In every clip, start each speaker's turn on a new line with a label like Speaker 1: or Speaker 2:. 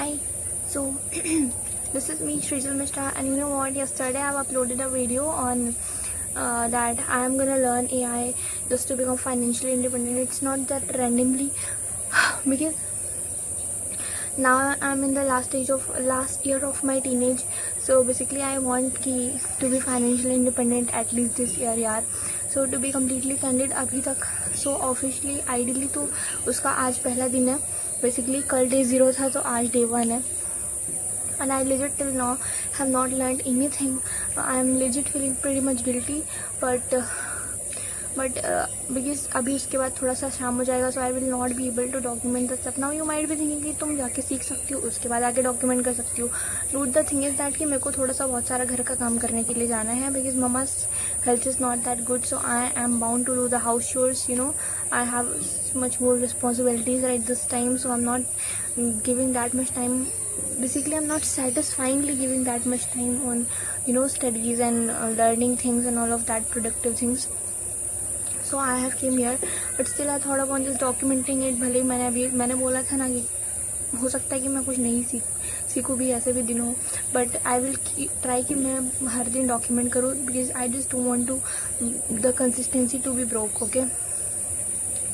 Speaker 1: Hi. So this is me, Srijal Mishra, and you know what? Yesterday I've uploaded a video on that I'm gonna learn AI just to become financially independent. It's not that randomly because now I'm in the last year of my teenage. So basically I want to be financially independent at least this year, यार. So to be completely candid, अभी तक so officially ideally तो उसका आज पहला दिन है. Basically कल day 0 था तो आज day 1 है. And I legit till now have not learned anything. I am legit feeling pretty much guilty, but because अभी उसके बाद थोड़ा सा शाम हो जाएगा, so I will not be able to document the stuff. Now you might be thinking कि तुम जाके सीख सकती हो, उसके बाद आके डॉक्यूमेंट कर सकती हो. Dude, the thing is that कि मेरे को थोड़ा सा बहुत सारा घर का काम करने के लिए जाना है, because mama's health is not that good, so I am bound to do the house chores. You know, I have much more responsibilities right this time, so I'm not giving that much time. Basically I'm not satisfyingly giving that much time on studies and learning things and all of that productive things. So I have came here, but still I thought upon just documenting it. भले मैंने बोला था ना कि हो सकता है कि मैं कुछ नहीं सीखूँ भी, ऐसे भी दिन हो, बट आई विल ट्राई कि मैं हर दिन डॉक्यूमेंट करूँ, because I just don't want to the consistency to be broke. Okay,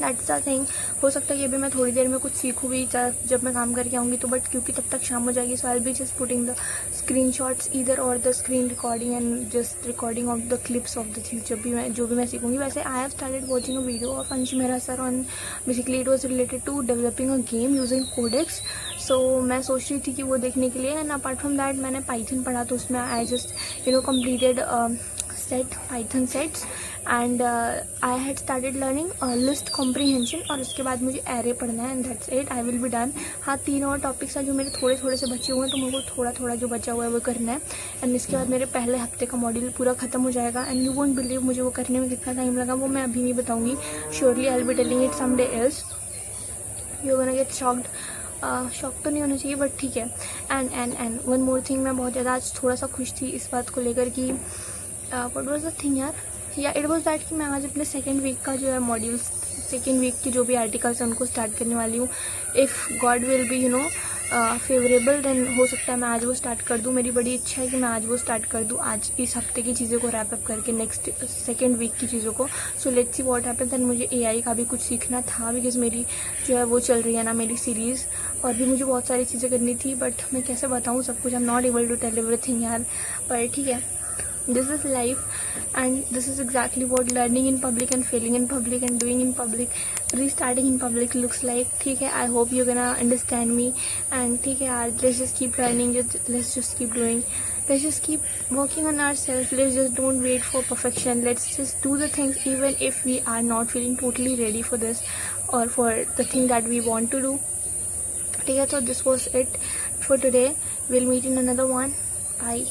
Speaker 1: that's the thing. हो सकता है कि अभी मैं थोड़ी देर में कुछ सीखूँ भी जब मैं काम करके आऊँगी तो, बट क्योंकि तब तक शाम हो जाएगी, so I will be just putting the screen shots either और the screen recording and just recording of the clips of the things जो भी मैं सीखूँगी. वैसे I have started watching a video of Ansh Mehra sir on, basically it was related to developing a game using codex. So मैं सोच रही थी कि वो देखने के लिए. एंड अपार्ट फ्रॉम दैट मैंने पाइथन पढ़ा, तो उसमें I just completed set Python sets and I had started learning list comprehension, और उसके बाद मुझे एरे पढ़ना है and that's it. I will be done. हाँ, 3 और टॉपिक्स हैं जो मेरे थोड़े से बचे हुए हैं, तो मेरे को थोड़ा जो बचा हुआ है वो करना है. एंड इसके बाद मेरे पहले हफ्ते का मॉड्यूल पूरा खत्म हो जाएगा. एंड यू वोंट बिलीव मुझे वो करने में कितना टाइम लगा, वो मैं अभी नहीं बताऊँगी. Surely I will be telling it some day else. You gonna get shocked. Shock तो नहीं होना चाहिए, बट ठीक है. एंड वन मोर थिंग, मैं बहुत ज़्यादा आज थोड़ा सा खुश थी इस बात को लेकर कि व्हाट वाज द थिंग यार, या इट वॉज दैट कि मैं आज अपने सेकेंड वीक का जो है मॉड्यूल्स, सेकेंड वीक की जो भी आर्टिकल्स हैं उनको स्टार्ट करने वाली हूँ. If God will be favourable, then हो सकता है मैं आज वो स्टार्ट कर दूँ. मेरी बड़ी इच्छा है कि मैं आज वो स्टार्ट कर दूँ, आज इस हफ्ते की चीज़ों को रैप अप करके नेक्स्ट सेकेंड वीक की चीज़ों को. So let's see what happens. And मुझे एआई का भी कुछ सीखना था, बिकॉज मेरी जो है वो चल रही है ना मेरी सीरीज़, और भी मुझे बहुत सारी चीज़ें करनी थी, बट मैं कैसे बताऊँ सब कुछ. I am not able to tell everything यार, पर ठीक है. This is life, and this is exactly what learning in public and failing in public and doing in public, restarting in public looks like. ठीक है, I hope you're gonna understand me. And ठीक है यार, let's just keep learning, let's just keep doing, let's just keep working on ourselves. Let's just don't wait for perfection. Let's just do the things even if we are not feeling totally ready for this or for the thing that we want to do. ठीक है, so this was it for today. We'll meet in another one. Bye.